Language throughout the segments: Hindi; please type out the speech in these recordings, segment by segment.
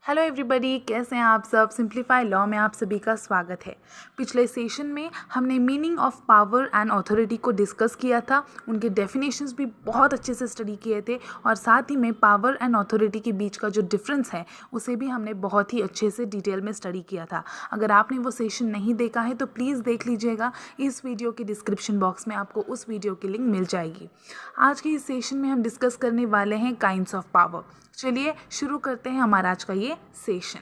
हेलो एवरीबॉडी, कैसे हैं आप सब। सिंप्लीफाई लॉ में आप सभी का स्वागत है। पिछले सेशन में हमने meaning of power and authority को डिस्कस किया था, उनके डेफिनेशंस भी बहुत अच्छे से स्टडी किए थे और साथ ही में पावर एंड अथॉरिटी के बीच का जो डिफरेंस है उसे भी हमने बहुत ही अच्छे से डिटेल में स्टडी किया था। अगर आपने वो सेशन नहीं देखा है तो प्लीज़ देख लीजिएगा, इस वीडियो के डिस्क्रिप्शन बॉक्स में आपको उस वीडियो की लिंक मिल जाएगी। आज के इस सेशन में हम डिस्कस करने वाले हैं काइंड्स ऑफ पावर। चलिए शुरू करते हैं हमारा आज का ये सेशन।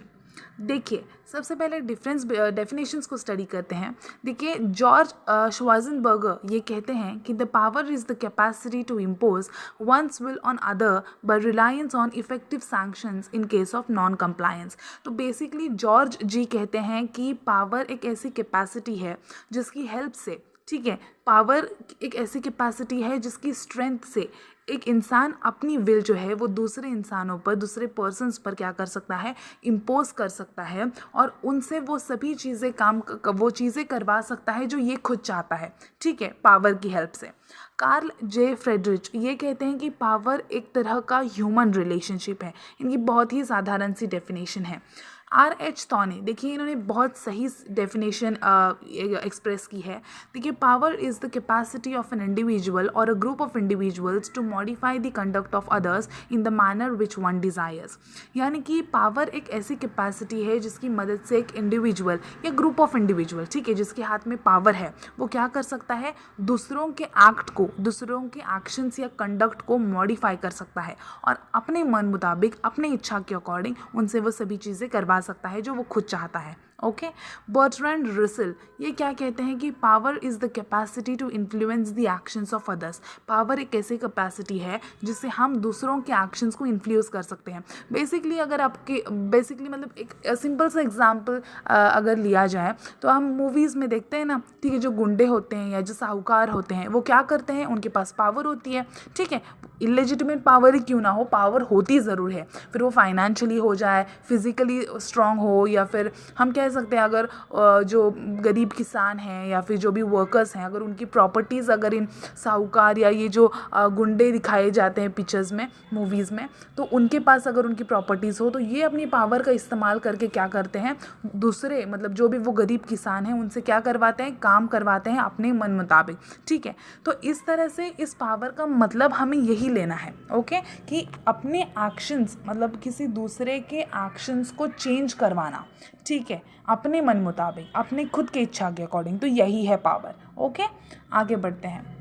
देखिए, सबसे पहले डेफिनेशंस को स्टडी करते हैं। देखिए, जॉर्ज श्वार्ज़ेनबर्गर ये कहते हैं कि the power is the capacity to impose one's will on other by reliance on effective sanctions in case of non compliance. तो बेसिकली जॉर्ज जी कहते हैं कि पावर एक ऐसी कैपेसिटी है जिसकी हेल्प से, ठीक है, पावर एक ऐसी कैपेसिटी है जिसकी स्ट्रेंथ से एक इंसान अपनी विल जो है वो दूसरे इंसानों पर, दूसरे पर्सन्स पर क्या कर सकता है, इम्पोज कर सकता है और उनसे वो सभी चीज़ें वो चीज़ें करवा सकता है जो ये खुद चाहता है, ठीक है, पावर की हेल्प से। कार्ल जे फ्रेडरिच ये कहते हैं कि पावर एक तरह का ह्यूमन रिलेशनशिप है। इनकी बहुत ही साधारण सी डेफिनेशन है। R.H. टॉनी, देखिए इन्होंने बहुत सही डेफिनेशन एक्सप्रेस की है। देखिए, power is the capacity of an individual और a group of individuals to modify the conduct of others in the manner which one desires. यानी कि पावर एक ऐसी कैपेसिटी है जिसकी मदद से एक इंडिविजुअल या ग्रुप ऑफ इंडिविजुअल, ठीक है, जिसके हाथ में पावर है, वो क्या कर सकता है, दूसरों के एक्ट को, दूसरों के एक्शंस या कंडक्ट को मॉडिफाई कर सकता है और अपने मन मुताबिक, अपने इच्छा के अकॉर्डिंग उनसे वो सभी चीज़ें करवा सकता है जो वो खुद चाहता है। ओके, बर्ट्रैंड रसेल ये क्या कहते हैं कि power is the capacity to influence the actions of others. Power एक ऐसी कैपेसिटी है जिससे हम दूसरों के एक्शंस को इन्फ्लुएंस कर सकते हैं। बेसिकली अगर आपके मतलब एक सिंपल सा एग्जांपल अगर लिया जाए तो हम मूवीज़ में देखते हैं ना, ठीक है, जो गुंडे होते हैं या जो साहूकार होते हैं वो क्या करते हैं, उनके पास पावर होती है, ठीक है, इलेजिटिमेट पावर ही क्यों ना हो, पावर होती ज़रूर है। फिर वो फाइनेंशियली हो जाए, फिजिकली स्ट्रांग हो, या फिर हम कह सकते हैं अगर जो गरीब किसान हैं या फिर जो भी वर्कर्स हैं, अगर उनकी प्रॉपर्टीज़ अगर इन साहूकार या ये जो गुंडे दिखाए जाते हैं पिक्चर्स में, मूवीज़ में, तो उनके पास अगर उनकी प्रॉपर्टीज़ हो तो ये अपनी पावर का इस्तेमाल करके क्या करते हैं, दूसरे मतलब जो भी वो गरीब किसान हैं उनसे क्या करवाते हैं, काम करवाते हैं अपने मन मुताबिक, ठीक है। तो इस तरह से इस पावर का मतलब हमें यही लेना है, ओके, कि अपने एक्शंस मतलब किसी दूसरे के एक्शंस को चेंज करवाना, ठीक है, अपने मन मुताबिक, अपने खुद की इच्छा के अकॉर्डिंग, तो यही है पावर। ओके, आगे बढ़ते हैं।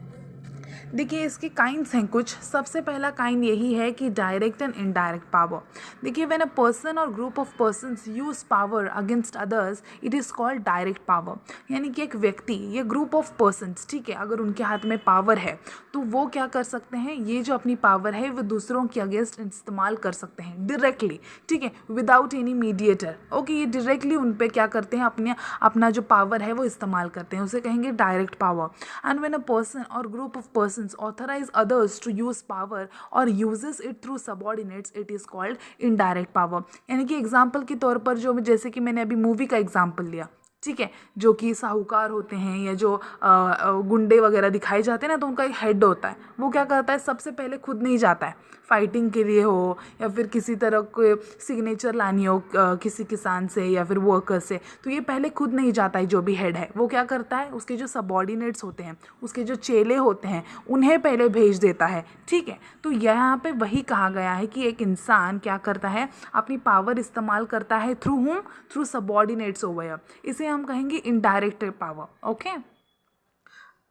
देखिए, इसके काइंड्स हैं कुछ। सबसे पहला काइंड यही है कि डायरेक्ट एंड इनडायरेक्ट पावर। देखिए, व्हेन अ पर्सन और group of persons use power against others it is called direct power. यानी कि एक व्यक्ति या ग्रुप ऑफ पर्सन्स, ठीक है, अगर उनके हाथ में पावर है तो वो क्या कर सकते हैं, ये जो अपनी पावर है वो दूसरों के अगेंस्ट इस्तेमाल कर सकते हैं डायरेक्टली, ठीक है, विदाउट एनी मीडिएटर। ओके, ये डायरेक्टली उन पर क्या करते हैं, अपना जो पावर है वो इस्तेमाल करते हैं, उसे कहेंगे direct power. And when a person और group of person authorize others to use power or uses it through subordinates it is called indirect power। यानी कि एग्जाम्पल के तौर पर जो, जैसे कि मैंने अभी मूवी का एग्जाम्पल लिया, ठीक है, जो कि साहूकार होते हैं या जो गुंडे वगैरह दिखाए जाते हैं ना, तो उनका एक हेड होता है, वो क्या करता है, सबसे पहले खुद नहीं जाता है, फाइटिंग के लिए हो या फिर किसी तरह को सिग्नेचर लानी हो किसी किसान से या फिर वर्कर से, तो ये पहले खुद नहीं जाता है। जो भी हेड है वो क्या करता है, उसके जो सबॉर्डिनेट्स होते हैं, उसके जो चेले होते हैं, उन्हें पहले भेज देता है, ठीक है। तो यहाँ पे वही कहा गया है कि एक इंसान क्या करता है, अपनी पावर इस्तेमाल करता है थ्रू सबॉर्डिनेट्स ओवर। इसे हम कहेंगे इनडायरेक्ट पावर। ओके,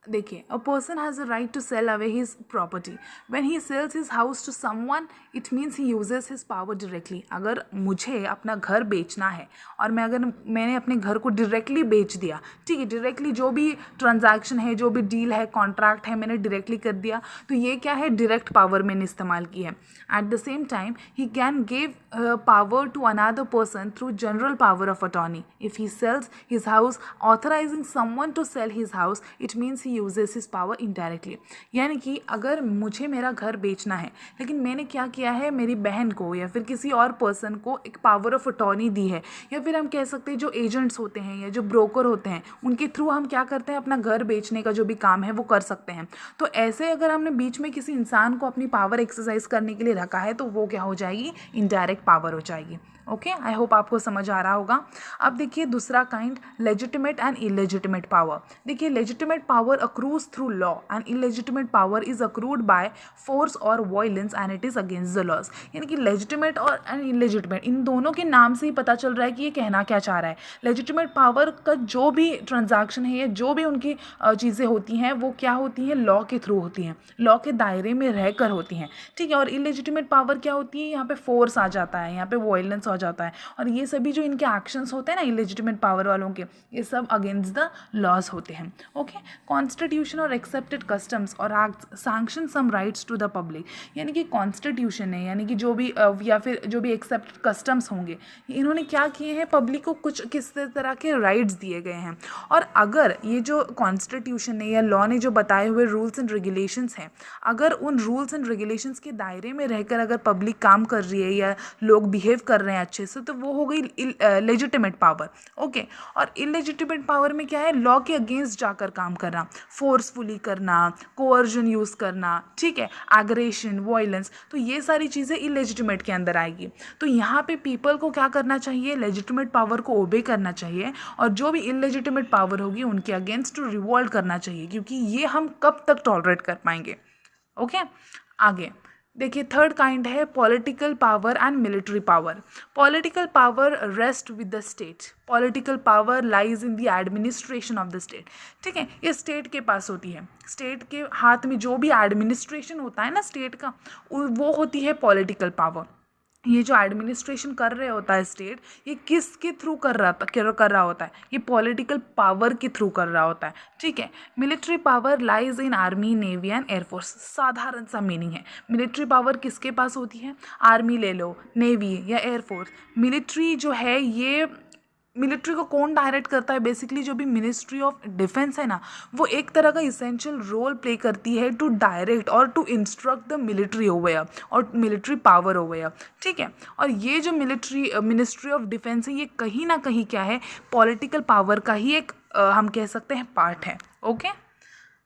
देखिए, a person has a right to sell away his property. When he sells his house to someone it means he uses his power directly. अगर मुझे अपना घर बेचना है और मैंने अपने घर को डायरेक्टली बेच दिया, ठीक है, डायरेक्टली जो भी ट्रांजैक्शन है, जो भी डील है, कॉन्ट्रैक्ट है, मैंने डायरेक्टली कर दिया, तो ये क्या है, डायरेक्ट पावर मैंने इस्तेमाल की है। At the same time he can give power to another person through general power of attorney. If he sells his house authorising someone to sell his house it means he he uses his power indirectly. यानी कि अगर मुझे मेरा घर बेचना है लेकिन मैंने क्या किया है, मेरी बहन को या फिर किसी और पर्सन को एक पावर ऑफ अटॉर्नी दी है, या फिर हम कह सकते हैं जो एजेंट्स होते हैं या जो ब्रोकर होते हैं उनके थ्रू हम क्या करते हैं, अपना घर बेचने का जो भी काम है वो कर सकते हैं। तो ऐसे अगर हमने बीच में किसी इंसान को अपनी पावर एक्सरसाइज करने के लिए रखा है तो वो क्या हो जाएगी, इनडायरेक्ट पावर हो जाएगी। ओके, आई होप आपको समझ आ रहा होगा। अब देखिए दूसरा kind, legitimate and illegitimate power. देखिए legitimate power accrues through law and illegitimate power is accrued by force और violence and it is against the laws. यानी कि लेजिटिमेट और इलेजिटिमेट इन दोनों के नाम से ही पता चल रहा है कि ये कहना क्या चाह रहा है। लेजिटिमेट पावर का जो भी ट्रांजैक्शन है या जो भी उनकी चीज़ें होती हैं वो क्या होती हैं, लॉ के थ्रू होती हैं, लॉ के दायरे में रहकर होती हैं। ठीक है, और इलेजिटिमेट पावर क्या होती है, यहाँ पे फोर्स आ जाता है, यहाँ पे वायलेंस हो जाता है, और ये सभी जो इनके एक्शंस होते हैं ना इलेजिटिमेट पावर वालों के, ये सब अगेंस्ट द लॉज होते हैं। ओके, कॉन्स्टिट्यूशन और एक्सेप्टेड कस्टम्स और act sanction some rights to the public. यानी कि कॉन्स्टिट्यूशन है, यानी कि जो भी या फिर जो भी एक्सेप्टेड कस्टम्स होंगे इन्होंने क्या किए हैं, पब्लिक को कुछ किस तरह के राइट्स दिए गए हैं। और अगर ये जो कॉन्स्टिट्यूशन ने या लॉ ने जो बताए हुए रूल्स एंड रेगुलेशंस हैं, अगर उन रूल्स एंड रेगुलेशंस के दायरे में रहकर अगर पब्लिक काम कर रही है या लोग बिहेव कर रहे हैं अच्छे से, तो वो हो गई लेजिटिमेट पावर। ओके, और इलेजिटिमेट पावर में क्या है, लॉ के अगेंस्ट जाकर काम करना, फोर्सफुली करना, कोअर्जन यूज़ करना, ठीक है, एग्रेशन, वायलेंस, तो ये सारी चीज़ें इलेजिटिमेट के अंदर आएगी। तो यहाँ पे पीपल को क्या करना चाहिए, लेजिटिमेट पावर को ओबे करना चाहिए, और जो भी इलेजिटिमेट पावर होगी उनके अगेंस्ट टू रिवोल्ट करना चाहिए, क्योंकि ये हम कब तक टॉलरेट कर पाएंगे। ओके, आगे देखिए थर्ड काइंड है political power and military power. Political power rest with the state, political power lies in the administration of the state. ठीक है, ये स्टेट के पास होती है, स्टेट के हाथ में जो भी एडमिनिस्ट्रेशन होता है ना स्टेट का, वो होती है पॉलिटिकल पावर। ये जो एडमिनिस्ट्रेशन कर रहे होता है स्टेट, ये किसके थ्रू कर रहा होता है, ये पॉलिटिकल पावर के थ्रू कर रहा होता है। ठीक है, military power lies in army, navy and air force. साधारण सा मीनिंग है, मिलिट्री पावर किसके पास होती है, आर्मी ले लो, नेवी या एयरफोर्स। मिलिट्री जो है, ये मिलिट्री को कौन डायरेक्ट करता है, बेसिकली जो भी मिनिस्ट्री ऑफ डिफेंस है ना, वो एक तरह का इसेंशियल रोल प्ले करती है टू डायरेक्ट और to instruct the military over और मिलिट्री पावर ओवर। ठीक है, और ये जो मिनिस्ट्री ऑफ डिफेंस है, ये कहीं ना कहीं क्या है, पॉलिटिकल पावर का ही एक हम कह सकते हैं पार्ट है। ओके,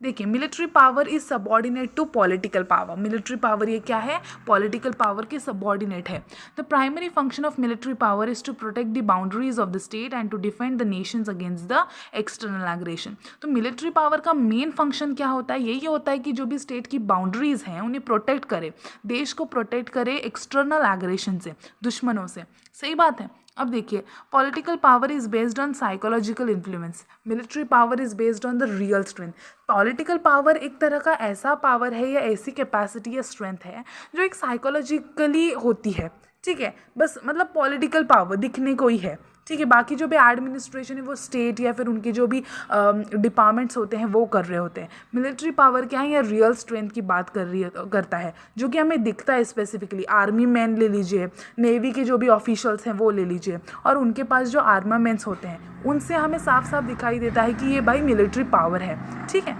देखिए military power is subordinate to political power. Military power ये क्या है, पॉलिटिकल पावर के सबॉर्डिनेट है। The primary function of military power is to protect the boundaries of the state and to defend the nations against the external aggression. तो मिलिट्री पावर का मेन फंक्शन क्या होता है, यही होता है कि जो भी स्टेट की बाउंड्रीज हैं उन्हें प्रोटेक्ट करे, देश को प्रोटेक्ट करे एक्सटर्नल एग्रेशन से, दुश्मनों से। सही बात है। अब देखिए political power is based on psychological influence, military power is based on the real strength. Political power एक तरह का ऐसा पावर है या ऐसी कैपेसिटी या स्ट्रेंथ है जो एक साइकोलॉजिकली होती है। ठीक है, बस मतलब पॉलिटिकल पावर दिखने को ही है। ठीक है, बाकी जो भी एडमिनिस्ट्रेशन है वो स्टेट या फिर उनके जो भी डिपार्टमेंट्स होते हैं वो कर रहे होते हैं। मिलिट्री पावर क्या है, या रियल स्ट्रेंथ की बात करता है, जो कि हमें दिखता है स्पेसिफिकली। आर्मी मैन ले लीजिए, नेवी के जो भी ऑफिशियल्स हैं वो ले लीजिए, और उनके पास जो आर्मामेंट्स होते हैं उनसे हमें साफ साफ दिखाई देता है कि ये भाई मिलिट्री पावर है। ठीक है,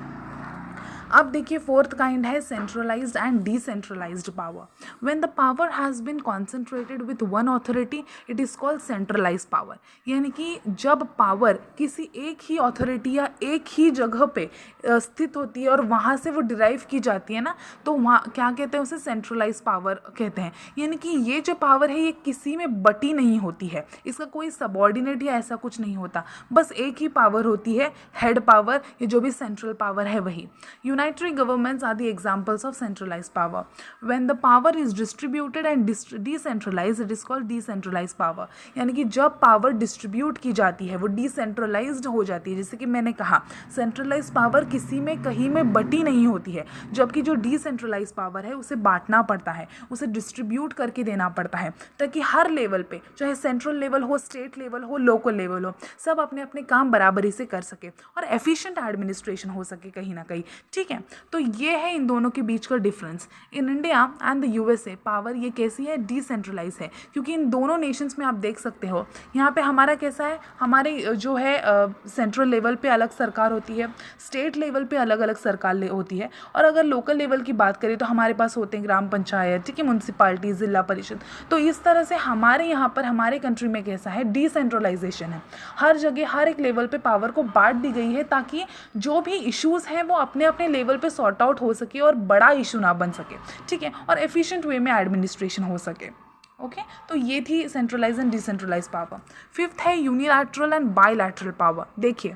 अब देखिए फोर्थ काइंड है centralised and decentralised power. When the power has been concentrated with one authority it is called centralised power. यानी कि जब पावर किसी एक ही अथॉरिटी या एक ही जगह पे स्थित होती है और वहाँ से वो डिराइव की जाती है ना, तो वहाँ क्या कहते हैं, उसे सेंट्रलाइज्ड पावर कहते हैं। यानी कि ये जो पावर है ये किसी में बटी नहीं होती है, इसका कोई सबॉर्डिनेट या ऐसा कुछ नहीं होता, बस एक ही पावर होती है, हेड पावर, ये जो भी सेंट्रल पावर है वही। Unitary governments are the examples of centralized power. When the power is distributed and decentralized, it is called decentralized power. यानी कि जब पावर डिस्ट्रीब्यूट की जाती है वो डिसेंट्रलाइज्ड हो जाती है। जैसे कि मैंने कहा सेंट्रलाइज्ड पावर किसी में कहीं में बटी नहीं होती है, जबकि जो डिसेंट्रलाइज्ड पावर है उसे बांटना पड़ता है, उसे डिस्ट्रीब्यूट करके देना पड़ता है, ताकि हर लेवल पे, चाहे सेंट्रल लेवल हो, स्टेट लेवल हो, लोकल लेवल हो, सब अपने अपने काम बराबरी से कर सके और एफिशिएंट एडमिनिस्ट्रेशन हो सके कहीं ना कहीं। ठीक ठीक है। तो ये है इन दोनों के बीच का difference. In India and the USA power ये कैसी है, डिसेंट्रलाइज है, क्योंकि इन दोनों नेशंस में आप देख सकते हो यहाँ पे हमारा कैसा है, हमारे जो है सेंट्रल लेवल पे अलग सरकार होती है, स्टेट लेवल पे अलग अलग सरकार होती है, और अगर लोकल लेवल की बात करें तो हमारे पास होते हैं ग्राम पंचायत, ठीक है, म्यूनसिपालिटी, जिला परिषद। तो इस तरह से हमारे यहाँ पर हमारे कंट्री में कैसा है, डिसेंट्रलाइजेशन है। हर जगह हर एक लेवल पे पावर को बांट दी गई है ताकि जो भी इश्यूज़ हैं वो अपने अपने लेवल पे सॉर्ट आउट हो सके और बड़ा इशू ना बन सके, ठीक है, और एफिशिएंट वे में एडमिनिस्ट्रेशन हो सके। ओके, तो ये थी centralise and decentralise power. Fifth है यूनिलैटरल एंड बायलैटरल पावर। देखिए,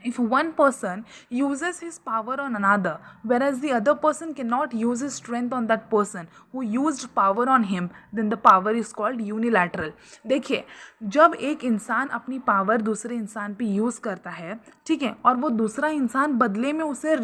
if one person uses his power on another whereas the other person cannot use his strength on that person who used power on him, then the power is called unilateral। देखिए, जब एक इंसान अपनी पावर दूसरे इंसान पे यूज़ करता है, ठीक है, और वो दूसरा इंसान बदले में उसे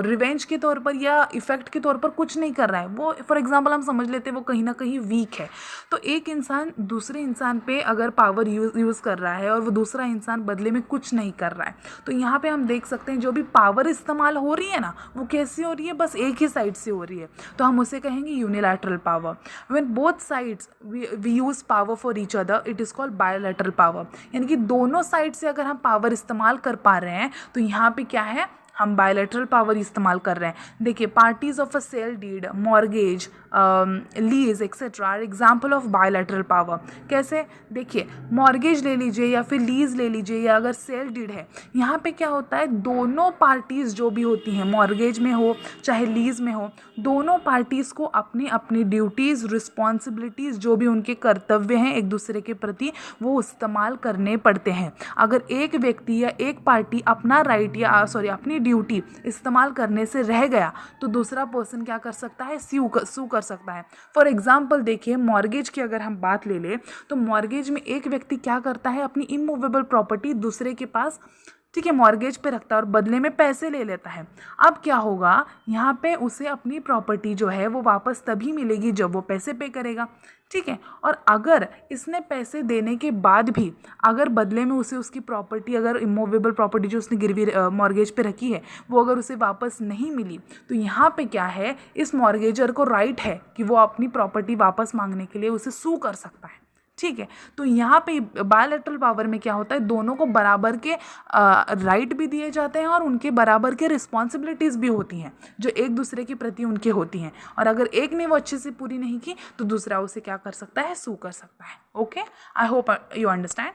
रिवेंज के तौर पर या इफेक्ट के तौर पर कुछ नहीं कर रहा है, वो फॉर एग्जांपल हम समझ लेते हैं वो कहीं ना कहीं वीक है, तो एक इंसान दूसरे इंसान पे अगर पावर यूज़ कर रहा है और वो दूसरा इंसान बदले में कुछ नहीं कर रहा है, तो यहाँ पे हम देख सकते हैं जो भी पावर इस्तेमाल हो रही है ना, वो कैसी हो रही है, बस एक ही साइड से हो रही है, तो हम उसे कहेंगे unilateral power. When both sides we use power for each other, it is called bilateral power. यानी कि दोनों साइड से अगर हम पावर इस्तेमाल कर पा रहे हैं तो यहाँ पे क्या है, हम बायलैटरल पावर इस्तेमाल कर रहे हैं। देखिए, parties of a sale deed, mortgage, lease etcetera are example of bilateral power. कैसे, देखिए, मॉर्गेज ले लीजिए या फिर लीज ले लीजिए या अगर सेल डीड है, यहाँ पे क्या होता है, दोनों पार्टीज़ जो भी होती हैं, मॉर्गेज में हो चाहे लीज में हो, दोनों पार्टीज़ को अपनी अपनी ड्यूटीज़, रिस्पॉन्सिबिलिटीज़, जो भी उनके कर्तव्य हैं एक दूसरे के प्रति, वो इस्तेमाल करने पड़ते हैं। अगर एक व्यक्ति या एक पार्टी अपना राइट या अपनी ड्यूटी इस्तेमाल करने से रह गया तो दूसरा पर्सन क्या कर सकता है, सू कर सकता है। फॉर एग्जाम्पल देखिए, मॉर्गेज की अगर हम बात ले लें तो मॉर्गेज में एक व्यक्ति क्या करता है, अपनी इमूवेबल प्रॉपर्टी दूसरे के पास, ठीक है, मॉर्गेज पे रखता है और बदले में पैसे ले लेता है। अब क्या होगा, यहाँ पे उसे अपनी प्रॉपर्टी जो है वो वापस तभी मिलेगी जब वो पैसे पे करेगा, ठीक है। और अगर इसने पैसे देने के बाद भी अगर बदले में उसे उसकी प्रॉपर्टी, अगर इमूवेबल प्रॉपर्टी जो उसने गिरवी मॉर्गेज पे रखी है वो अगर उसे वापस नहीं मिली, तो यहाँ पे क्या है, इस मॉर्गेजर को राइट है कि वो अपनी प्रॉपर्टी वापस मांगने के लिए उसे सू कर सकता है, ठीक है। तो यहाँ पे बायलैटरल पावर में क्या होता है, दोनों को बराबर के राइट भी दिए जाते हैं और उनके बराबर के रिस्पॉन्सिबिलिटीज़ भी होती हैं जो एक दूसरे के प्रति उनके होती हैं, और अगर एक ने वो अच्छे से पूरी नहीं की तो दूसरा उसे क्या कर सकता है, सू कर सकता है। Okay, I hope you understand.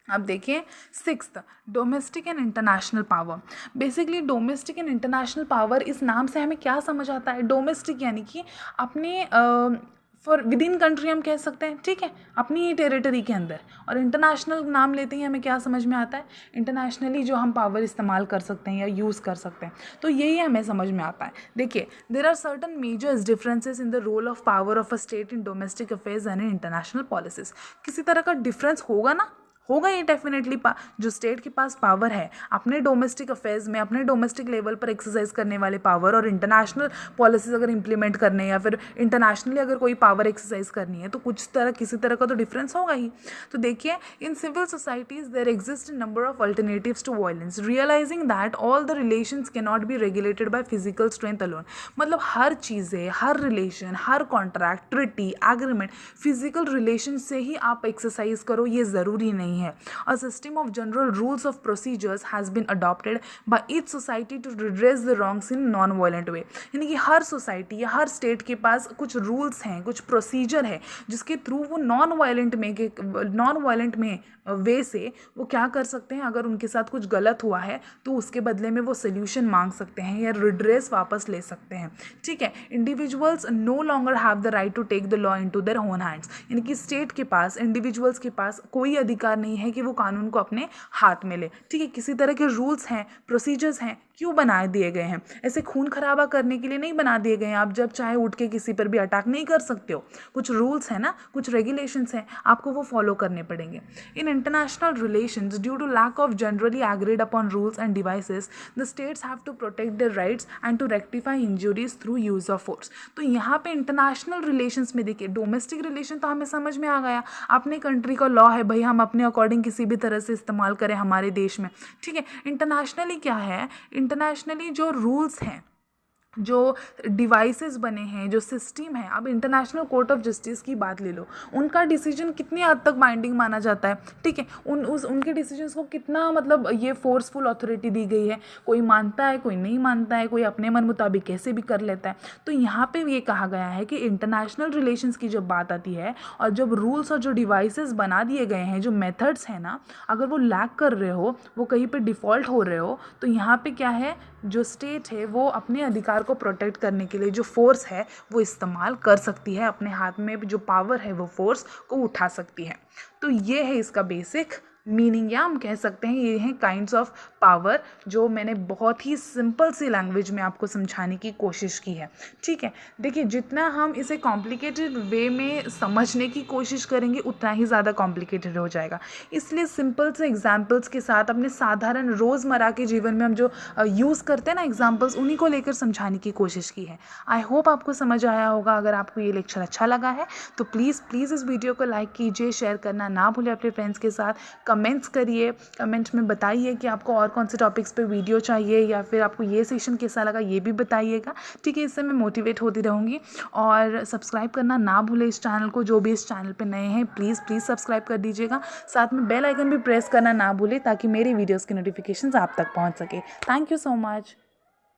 अब देखिए, sixth, domestic and international power. Basically domestic and international power, इस नाम से हमें क्या समझ आता है, डोमेस्टिक यानी कि अपने फॉर विद इन कंट्री हम कह सकते हैं, ठीक है, अपनी ही टेरिटरी के अंदर, और इंटरनेशनल नाम लेते ही हमें क्या समझ में आता है, इंटरनेशनली जो हम पावर इस्तेमाल कर सकते हैं या यूज़ कर सकते हैं, तो यही हमें समझ में आता है। देखिए, there are certain majors differences in the role of power of a state in domestic affairs and in international policies. किसी तरह का डिफरेंस होगा ना, होगा ये डेफिनेटली। जो स्टेट के पास पावर है अपने डोमेस्टिक अफेयर्स में, अपने डोमेस्टिक लेवल पर एक्सरसाइज करने वाले पावर, और इंटरनेशनल पॉलिसीज अगर इंप्लीमेंट करने या फिर इंटरनेशनली अगर कोई पावर एक्सरसाइज करनी है तो किसी तरह का तो डिफरेंस होगा ही। तो देखिए, in civil societies there exist number of alternatives to violence, realising that all the relations can not be regulated by physical strength alone. मतलब हर चीज़ें, हर रिलेशन, हर contract, treaty, agreement physical relation से ही आप एक्सरसाइज करो, ये ज़रूरी नहीं है। A system of general rules of procedures has been adopted by each society to redress the wrongs in non-violent way। यानी कि हर सोसाइटी या हर स्टेट के पास कुछ रूल्स हैं, कुछ प्रोसीजर है जिसके थ्रू वो नॉन वायलेंट में वे से वो क्या कर सकते हैं, अगर उनके साथ कुछ गलत हुआ है तो उसके बदले में वो सोल्यूशन मांग सकते हैं या रिड्रेस वापस ले सकते हैं, ठीक है। Individuals no longer have the right to take the law into their own hands. यानी कि स्टेट के पास, इंडिविजुअल्स के पास कोई अधिकार नहीं है कि वो कानून को अपने हाथ में ले, ठीक है। किसी तरह के रूल्स हैं, प्रोसीजर्स हैं, क्यों बनाए दिए गए हैं, ऐसे खून खराबा करने के लिए नहीं बना दिए गए हैं। आप जब चाहे उठ के किसी पर भी अटैक नहीं कर सकते हो, कुछ रूल्स हैं ना, कुछ रेगुलेशंस हैं, आपको वो फॉलो करने पड़ेंगे। In international relations, due to lack of generally agreed upon rules and devices, the states have to protect their rights and to rectify injuries through use of force. तो यहाँ पे इंटरनेशनल रिलेशंस में देखिए, डोमेस्टिक रिलेशन तो हमें समझ में आ गया, अपने कंट्री का लॉ है भाई, हम अपने अकॉर्डिंग किसी भी तरह से इस्तेमाल करें हमारे देश में, ठीक है। इंटरनेशनली क्या है, इंटरनेशनली जो रूल्स हैं, जो डिवाइसेस बने हैं, जो सिस्टम है, अब इंटरनेशनल कोर्ट ऑफ जस्टिस की बात ले लो, उनका डिसीजन कितनी हद तक बाइंडिंग माना जाता है, ठीक है, उनके डिसीजंस को कितना मतलब ये फोर्सफुल अथॉरिटी दी गई है, कोई मानता है कोई नहीं मानता है, कोई अपने मन मुताबिक कैसे भी कर लेता है। तो यहाँ पे ये कहा गया है कि इंटरनेशनल रिलेशंस की जब बात आती है और जब रूल्स और जो डिवाइसेस बना दिए गए हैं, जो मेथड्स हैं ना, अगर वो लैक कर रहे हो, वो कहीं पे डिफ़ॉल्ट हो रहे हो, तो यहाँ पे क्या है, जो स्टेट है वो अपने अधिकार को प्रोटेक्ट करने के लिए जो फोर्स है वो इस्तेमाल कर सकती है, अपने हाथ में जो पावर है वो फोर्स को उठा सकती है। तो ये है इसका बेसिक मीनिंग, या हम कह सकते हैं ये हैं काइंड्स ऑफ पावर, जो मैंने बहुत ही सिंपल सी लैंग्वेज में आपको समझाने की कोशिश की है, ठीक है। देखिए, जितना हम इसे कॉम्प्लिकेटेड वे में समझने की कोशिश करेंगे उतना ही ज़्यादा कॉम्प्लिकेटेड हो जाएगा। इसलिए सिंपल से एग्जाम्पल्स के साथ अपने साधारण रोज़मर्रा के जीवन में हम जो यूज़ करते हैं ना एग्जाम्पल्स, उन्हीं को लेकर समझाने की कोशिश की है। आई होप आपको समझ आया होगा। अगर आपको ये लेक्चर अच्छा लगा है तो प्लीज़ इस वीडियो को लाइक कीजिए, शेयर करना ना भूलें अपने फ्रेंड्स के साथ, कमेंट्स करिए, कमेंट में बताइए कि आपको और कौन से टॉपिक्स पे वीडियो चाहिए, या फिर आपको ये सेशन कैसा लगा ये भी बताइएगा, ठीक है। इससे मैं मोटिवेट होती रहूँगी। और सब्सक्राइब करना ना भूलें इस चैनल को, जो भी इस चैनल पे नए हैं प्लीज़ सब्सक्राइब कर दीजिएगा। साथ में बेल आइकन भी प्रेस करना ना भूलें ताकि मेरी वीडियोज़ की नोटिफिकेशंस आप तक पहुँच सके। Thank you so much.